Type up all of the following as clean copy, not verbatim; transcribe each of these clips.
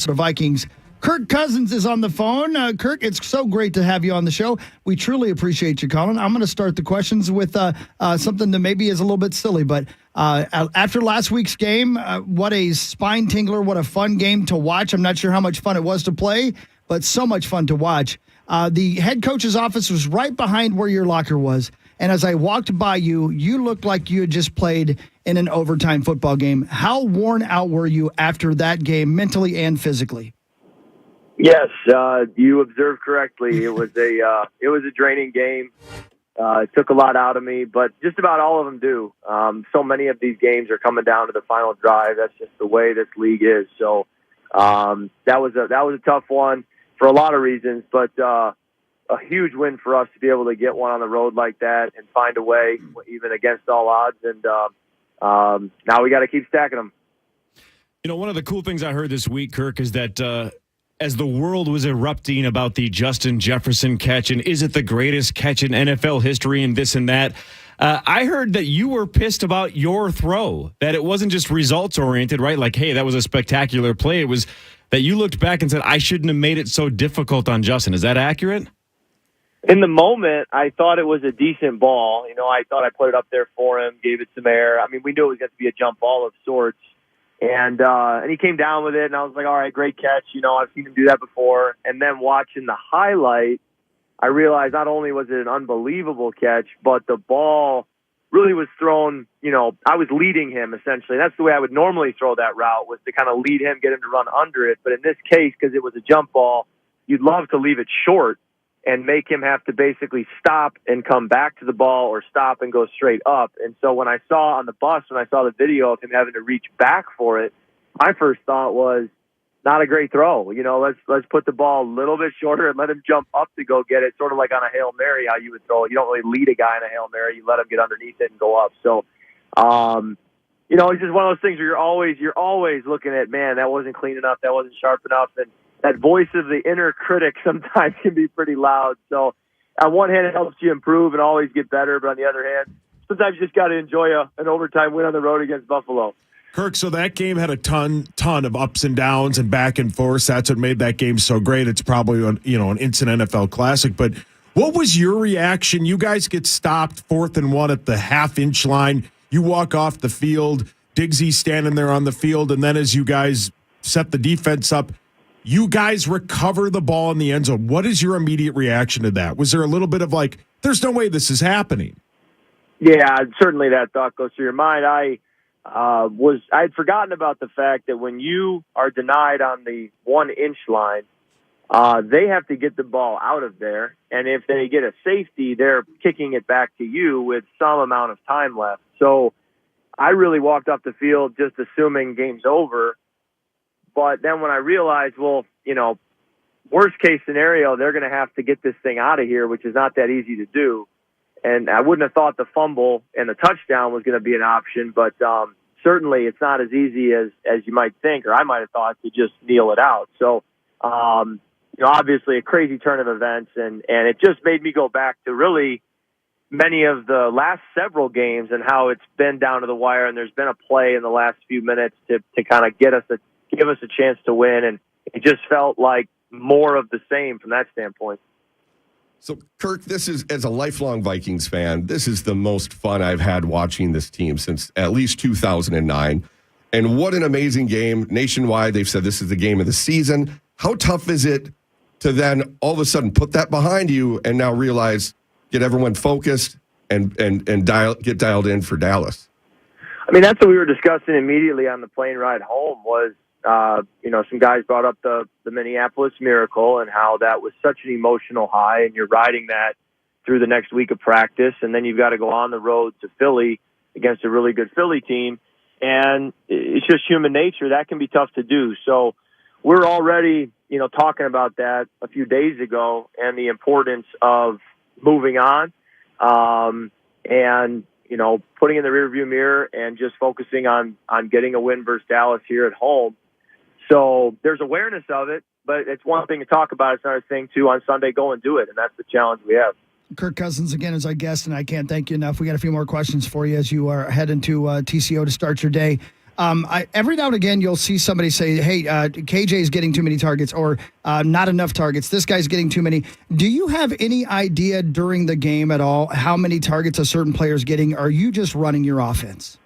The Vikings. Kirk Cousins is on the phone. Kirk, it's so great to have you on the show. We truly appreciate you calling. I'm going to start the questions with something that maybe is a little bit silly, but after last week's game, what a spine tingler, what a fun game to watch. I'm not sure how much fun it was to play, but so much fun to watch. The head coach's office was right behind where your locker was, and as I walked by you, you looked like you had just played in an overtime football game. How worn out were you after that game, mentally and physically? Yes, you observed correctly. It was a draining game. It took a lot out of me, but just about all of them do. So many of these games are coming down to the final drive. That's just the way this league is. So that was a tough one for a lot of reasons, but a huge win for us to be able to get one on the road like that and find a way, even against all odds. And now we got to keep stacking them. You know, one of the cool things I heard this week, Kirk, is that as the world was erupting about the Justin Jefferson catch and is it the greatest catch in NFL history and this and that, I heard that you were pissed about your throw, that it wasn't just results-oriented, right? Like, hey, that was a spectacular play. It was that you looked back and said, I shouldn't have made it so difficult on Justin. Is that accurate? In the moment, I thought it was a decent ball. You know, I thought I put it up there for him, gave it some air. I mean, we knew it was going to be a jump ball of sorts. And he came down with it, and I was like, all right, great catch. You know, I've seen him do that before. And then watching the highlight, I realized not only was it an unbelievable catch, but the ball really was thrown, you know, I was leading him, essentially. That's the way I would normally throw that route, was to kind of lead him, get him to run under it. But in this case, because it was a jump ball, you'd love to leave it short and make him have to basically stop and come back to the ball or stop and go straight up. And so when I saw on the bus, when I saw the video of him having to reach back for it, my first thought was, not a great throw. You know, let's put the ball a little bit shorter and let him jump up to go get it, sort of like on a Hail Mary, how you would throw it. You don't really lead a guy in a Hail Mary. You let him get underneath it and go up. So, you know, it's just one of those things where you're always looking at, man, that wasn't clean enough, that wasn't sharp enough, and that voice of the inner critic sometimes can be pretty loud. So on one hand, it helps you improve and always get better. But on the other hand, sometimes you just got to enjoy an overtime win on the road against Buffalo. Kirk, so that game had a ton of ups and downs and back and forth. That's what made that game so great. It's probably an instant NFL classic. But what was your reaction? You guys get stopped 4th and 1 at the half-inch line. You walk off the field. Diggsy's standing there on the field. And then as you guys set the defense up, you guys recover the ball in the end zone. What is your immediate reaction to that? Was there a little bit of like, there's no way this is happening? Yeah, certainly that thought goes through your mind. I'd forgotten about the fact that when you are denied on the 1-inch line, they have to get the ball out of there. And if they get a safety, they're kicking it back to you with some amount of time left. So I really walked off the field just assuming game's over. But then when I realized, well, you know, worst case scenario, they're going to have to get this thing out of here, which is not that easy to do. And I wouldn't have thought the fumble and the touchdown was going to be an option, but certainly it's not as easy as you might think, or I might have thought, to just kneel it out. So, you know, obviously a crazy turn of events, and it just made me go back to really many of the last several games and how it's been down to the wire, and there's been a play in the last few minutes to kind of give us a chance to win, and it just felt like more of the same from that standpoint. So, Kirk, this is, as a lifelong Vikings fan, this is the most fun I've had watching this team since at least 2009. And what an amazing game. Nationwide, they've said this is the game of the season. How tough is it to then all of a sudden put that behind you and now realize, get everyone focused and get dialed in for Dallas? I mean, that's what we were discussing immediately on the plane ride home was, you know, some guys brought up the Minneapolis Miracle and how that was such an emotional high, and you're riding that through the next week of practice, and then you've got to go on the road to Philly against a really good Philly team, and it's just human nature. That can be tough to do. So we're already, you know, talking about that a few days ago and the importance of moving on and, you know, putting in the rearview mirror and just focusing on getting a win versus Dallas here at home. So there's awareness of it, but it's one thing to talk about. It's another thing to, on Sunday, go and do it, and that's the challenge we have. Kirk Cousins again is our guest, and I can't thank you enough. We got a few more questions for you as you are heading to TCO to start your day. Every now and again, you'll see somebody say, hey, KJ's getting too many targets or not enough targets. This guy's getting too many. Do you have any idea during the game at all how many targets a certain player's getting? Or are you just running your offense?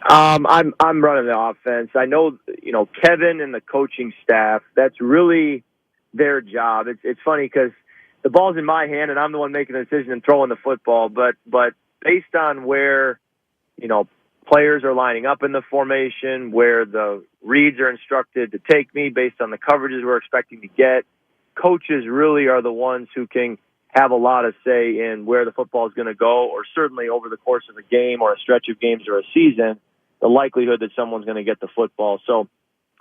I'm running the offense. I know, Kevin and the coaching staff, that's really their job. It's funny because the ball's in my hand and I'm the one making the decision and throwing the football. But based on where, players are lining up in the formation, where the reads are instructed to take me based on the coverages we're expecting to get, coaches really are the ones who can have a lot of say in where the football is going to go, or certainly over the course of a game or a stretch of games or a season, the likelihood that someone's going to get the football. So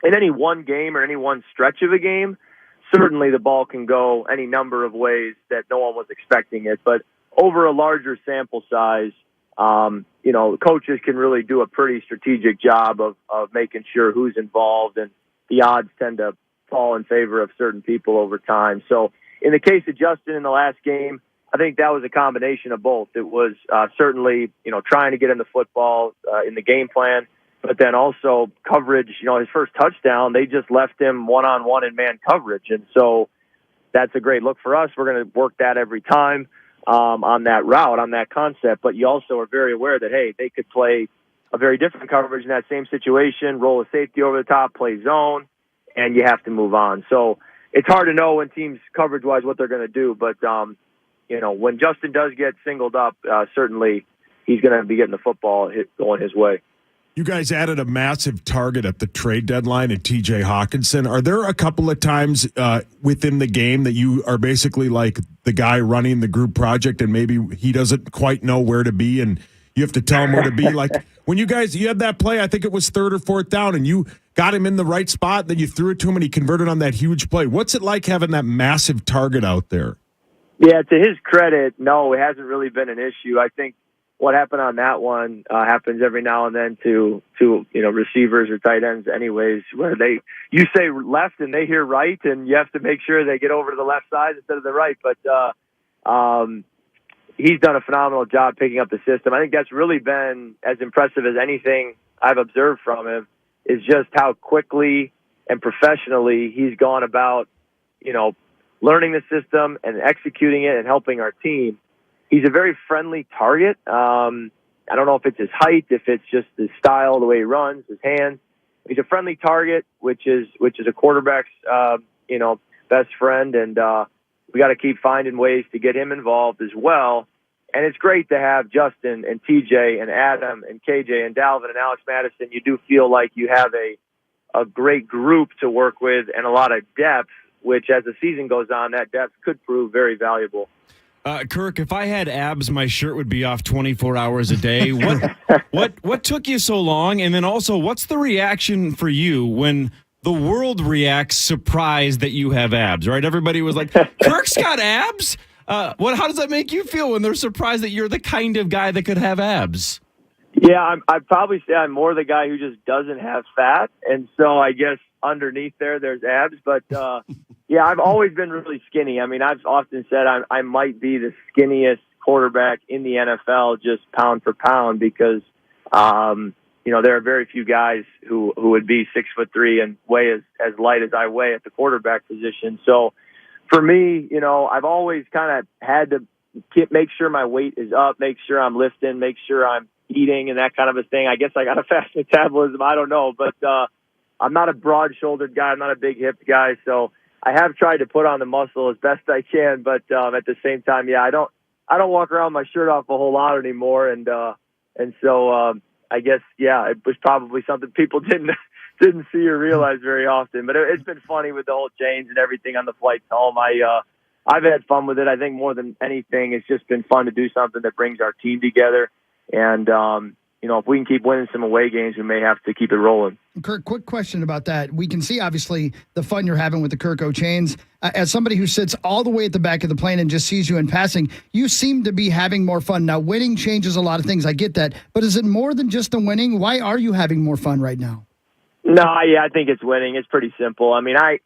in any one game or any one stretch of a game, certainly the ball can go any number of ways that no one was expecting it. But over a larger sample size, coaches can really do a pretty strategic job of making sure who's involved, and the odds tend to fall in favor of certain people over time. So in the case of Justin in the last game, I think that was a combination of both. It was certainly, trying to get him the football in the game plan, but then also coverage. His first touchdown, they just left him one-on-one in man coverage. And so that's a great look for us. We're going to work that every time on that route, on that concept. But you also are very aware that, hey, they could play a very different coverage in that same situation, roll a safety over the top, play zone, and you have to move on. So it's hard to know when teams coverage-wise what they're going to do. But, when Justin does get singled up, certainly he's going to be getting the football going his way. You guys added a massive target at the trade deadline in TJ Hockenson. Are there a couple of times within the game that you are basically like the guy running the group project and maybe he doesn't quite know where to be and you have to tell him where to be? Like when you had that play, I think it was 3rd or 4th down, and you got him in the right spot, then you threw it to him and he converted on that huge play. What's it like having that massive target out there? Yeah, to his credit, no, it hasn't really been an issue. I think what happened on that one happens every now and then to receivers or tight ends anyways, where you say left and they hear right, and you have to make sure they get over to the left side instead of the right. But he's done a phenomenal job picking up the system. I think that's really been as impressive as anything I've observed from him, is just how quickly and professionally he's gone about, learning the system and executing it and helping our team. He's a very friendly target. I don't know if it's his height, if it's just his style, the way he runs, his hands. He's a friendly target, which is a quarterback's, best friend. And we got to keep finding ways to get him involved as well. And it's great to have Justin and TJ and Adam and KJ and Dalvin and Alex Madison. You do feel like you have a great group to work with and a lot of depth, which as the season goes on, that depth could prove very valuable. Kirk, if I had abs, my shirt would be off 24 hours a day. What took you so long? And then also, what's the reaction for you when the world reacts surprised that you have abs, right? Everybody was like, Kirk's got abs? How does that make you feel when they're surprised that you're the kind of guy that could have abs? Yeah, I'd probably say I'm more the guy who just doesn't have fat. And so I guess underneath there's abs. But, yeah, I've always been really skinny. I mean, I've often said I might be the skinniest quarterback in the NFL, just pound for pound, because, there are very few guys who would be 6'3" and weigh as light as I weigh at the quarterback position. So for me, I've always kind of had to make sure my weight is up, make sure I'm lifting, make sure I'm eating and that kind of a thing. I guess I got a fast metabolism. I don't know, but I'm not a broad-shouldered guy. I'm not a big hipped guy. So I have tried to put on the muscle as best I can, but at the same time, yeah, I don't walk around with my shirt off a whole lot anymore. And so I guess, yeah, it was probably something people didn't see or realize very often. But it's been funny with the whole change and everything on the flights home. I've had fun with it. I think more than anything, it's just been fun to do something that brings our team together. And, if we can keep winning some away games, we may have to keep it rolling. Kirk, quick question about that. We can see, obviously, the fun you're having with the Kirko chains. As somebody who sits all the way at the back of the plane and just sees you in passing, you seem to be having more fun. Now, winning changes a lot of things. I get that. But is it more than just the winning? Why are you having more fun right now? No, yeah, I think it's winning. It's pretty simple. I mean, I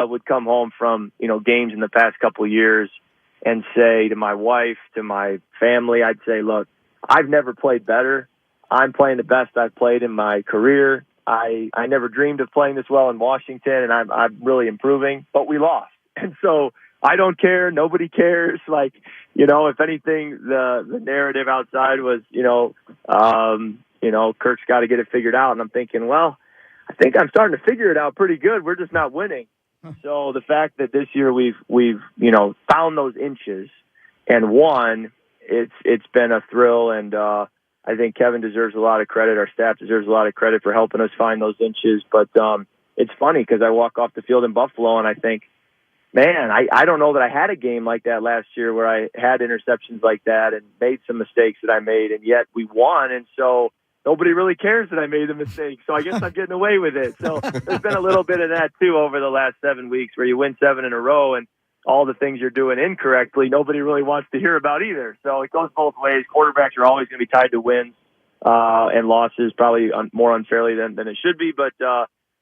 would come home from, games in the past couple of years and say to my wife, to my family, I'd say, look, I've never played better. I'm playing the best I've played in my career. I never dreamed of playing this well in Washington, and I'm really improving, but we lost. And so I don't care. Nobody cares. Like, if anything, the narrative outside was, Kirk's got to get it figured out. And I'm thinking, well, I think I'm starting to figure it out pretty good. We're just not winning. So the fact that this year we've found those inches and won, it's been a thrill. And I think Kevin deserves a lot of credit. Our staff deserves a lot of credit for helping us find those inches. But it's funny because I walk off the field in Buffalo and I think, man, I don't know that I had a game like that last year where I had interceptions like that and made some mistakes that I made, and yet we won. And so nobody really cares that I made the mistake. So I guess I'm getting away with it. So there's been a little bit of that, too, over the last 7 weeks where you win 7 in a row and all the things you're doing incorrectly, nobody really wants to hear about either. So it goes both ways. Quarterbacks are always going to be tied to wins and losses, probably more unfairly than it should be. But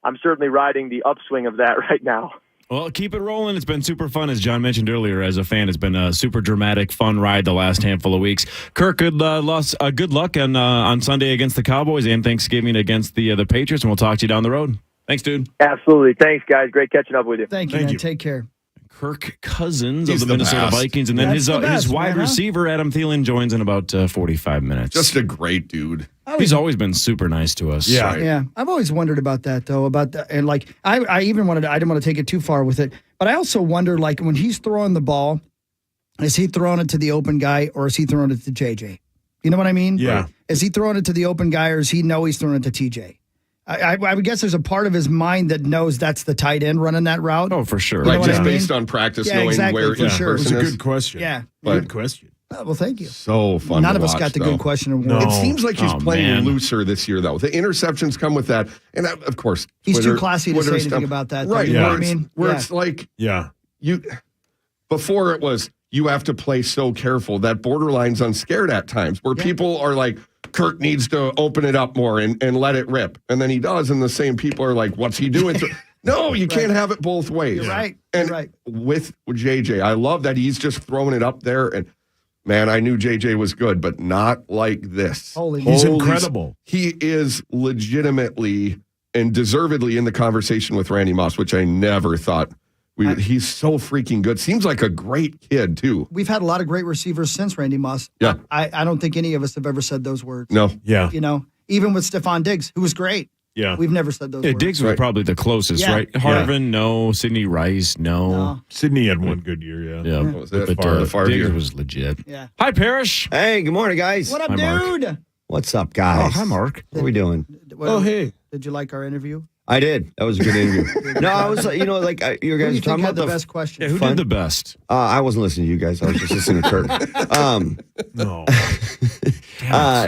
I'm certainly riding the upswing of that right now. Well, keep it rolling. It's been super fun, as John mentioned earlier. As a fan, it's been a super dramatic, fun ride the last handful of weeks. Kirk, good luck on Sunday against the Cowboys and Thanksgiving against the Patriots, and we'll talk to you down the road. Thanks, dude. Absolutely. Thanks, guys. Great catching up with you. Thank you, man. Take care. Kirk Cousins He's of the Minnesota best. Vikings, and then his wide man, receiver, Adam Thielen, joins in about 45 minutes. Just a great dude. He's always been super nice to us. Yeah. Right. Yeah, I've always wondered about that though. And like I didn't want to take it too far with it, but I also wonder, like, when he's throwing the ball, is he throwing it to the open guy or is he throwing it to JJ? You know what I mean? Yeah. Right. Is he throwing it to the open guy or does he know he's throwing it to TJ? I would guess there's a part of his mind that knows that's the tight end running that route. Oh, for sure. You know Right, what just I mean? based on practice, Yeah, knowing exactly, where for each sure. It was person a is. good question. Yeah. Good question. Well, thank you. So fun. None to of us watch, got the though. good question. No. It seems like he's Oh, playing man. looser this year, though. The interceptions come with that, and of course, He's Twitter, too classy to say Twitter anything stuff. about that, though, Right? you know Where what I it's, mean? where Yeah. it's like Yeah. before it was you have to play so careful that borderline's unscared at times, where people are like, Kirk needs to open it up more and let it rip, and then he does, and the same people are like, what's he doing? No, you can't have it both ways. You're right. And You're right. with JJ, I love that he's just throwing it up there. And man, I knew JJ was good, but not like this. He's incredible. He is legitimately and deservedly in the conversation with Randy Moss, which I never thought he's so freaking good. Seems like a great kid, too. We've had a lot of great receivers since Randy Moss. Yeah. I don't think any of us have ever said those words. No. Yeah. Even with Stephon Diggs, who was great. Yeah. We've never said those Yeah, words. Diggs was probably the closest, Yeah. right? Harvin, no. Sidney Rice, no. Sydney had one good year, yeah. Yeah, What was it? but The Favre Diggs year. was legit. Yeah. Hi, Parrish. Hey, good morning, guys. What up, Hi, Mark. dude? What's up, guys? Oh, hi, Mark. What are we doing? Well, hey. Did you like our interview? I did. That was a good interview. No, I was, you Who guys do were you talking think had about the best question? Yeah, who Fun. did the best? I wasn't listening to you guys. I was just listening to Kirk. No.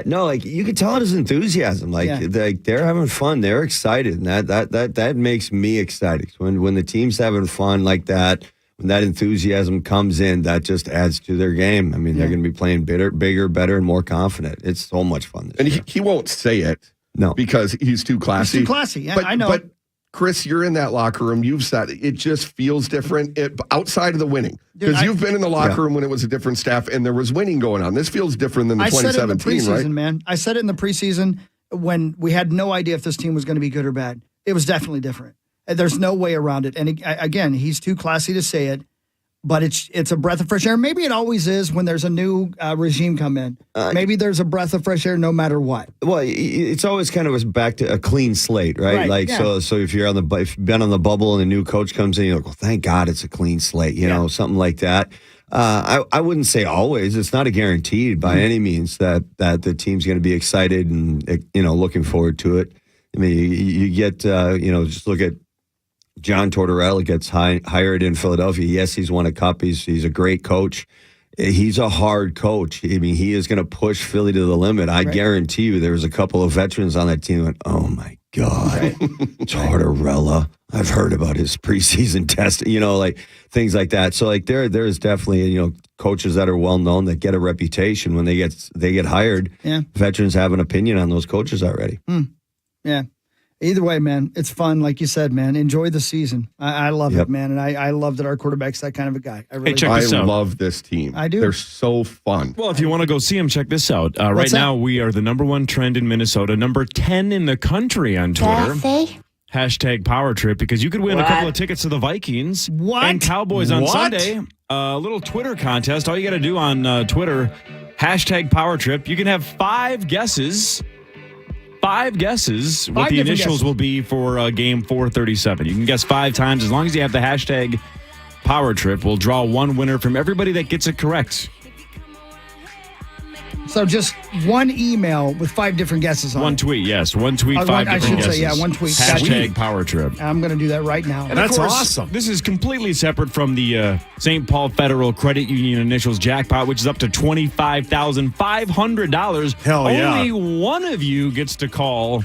No, like you could tell it his enthusiasm. Like they're having fun. They're excited, and that makes me excited. When the team's having fun like that, when that enthusiasm comes in, that just adds to their game. I mean, they're going to be playing bigger, better, and more confident. It's so much fun. And he won't say it. No. Because he's too classy. He's too classy. Yeah, I know. But Chris, you're in that locker room. You've said it just feels different outside of the winning. Because you've been in the locker room when it was a different staff and there was winning going on. This feels different than the 2017, I said it in the preseason, right? man. I said it in the preseason when we had no idea if this team was going to be good or bad. It was definitely different. There's no way around it. And again, he's too classy to say it. But it's a breath of fresh air. Maybe it always is when there's a new regime come in. Maybe there's a breath of fresh air no matter what. Well, it's always kind of back to a clean slate, right? So if you're if you've been on the bubble and a new coach comes in, you're like, well, thank God it's a clean slate, you know, something like that. I wouldn't say always. It's not a guaranteed by any means that the team's going to be excited and looking forward to it. I mean, you get just look at John Tortorella gets hired in Philadelphia. Yes, he's won a cup. He's a great coach. He's a hard coach. I mean, he is going to push Philly to the limit. I guarantee you there was a couple of veterans on that team that went, oh, my God, Tortorella. I've heard about his preseason test, like things like that. So, like, there's definitely, coaches that are well-known that get a reputation when they get hired. Yeah. Veterans have an opinion on those coaches already. Yeah. Either way, man, it's fun. Like you said, man, enjoy the season. I love it, man. And I love that our quarterback's that kind of a guy. I really check this I out. love this team. I do. They're so fun. Well, if you want to go see them, check this out. Right now, we are the number 1 trend in Minnesota, number 10 in the country on Twitter. Hashtag Power Trip, because you could win a couple of tickets to the Vikings and Cowboys on Sunday. A little Twitter contest. All you got to do on Twitter, hashtag Power Trip. You can have 5 guesses. 5 guesses what the initials will be for game 437. You can guess 5 times as long as you have the hashtag Power Trip. We'll draw 1 winner from everybody that gets it correct. So just 1 email with 5 different guesses on it. 1 tweet, yes. 1 tweet, 5 different guesses. I should say, yeah, 1 tweet. Hashtag Power Trip. I'm going to do that right now. And That's of course, awesome. This is completely separate from the St. Paul Federal Credit Union initials jackpot, which is up to $25,500. Hell yeah. Only one of you gets to call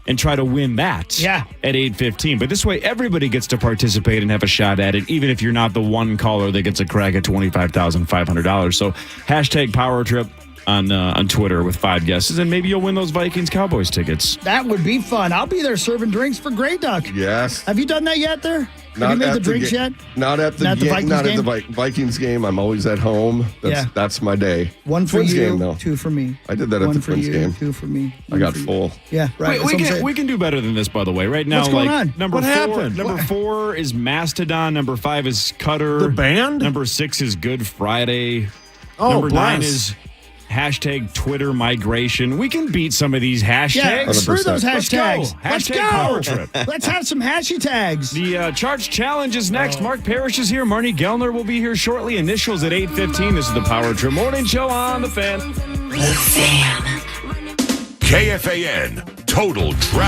and try to win that at 8:15. But this way, everybody gets to participate and have a shot at it, even if you're not the one caller that gets a crack at $25,500. So hashtag Power Trip on Twitter with 5 guesses, and maybe you'll win those Vikings Cowboys tickets. That would be fun. I'll be there serving drinks for Grey Duck. Yes. Have you done that yet there? Have you made the drinks yet? Not at the Vikings game. I'm always at home. That's my day. 1 for Twins you, game, though. 2 for me. I did that at the Twins game. 2 for me. I got full. Yeah, right. We can do better than this, by the way. Right now, what's going on? Number What 4, happened? Number 4 is Mastodon. Number 5 is Cutter. The band? Number 6 is Good Friday. Oh, Number 9 bless. is hashtag Twitter migration. We can beat some of these hashtags. Yeah, screw those 100%. hashtags. Let's go. Let's Hashtag Power go. Trip. Let's have some hashy tags. The Charge Challenge is next. Mark Parrish is here. Marnie Gellner will be here shortly. Initials at 8:15. This is the Power Trip Morning Show on The Fan. KFAN, Total Traffic.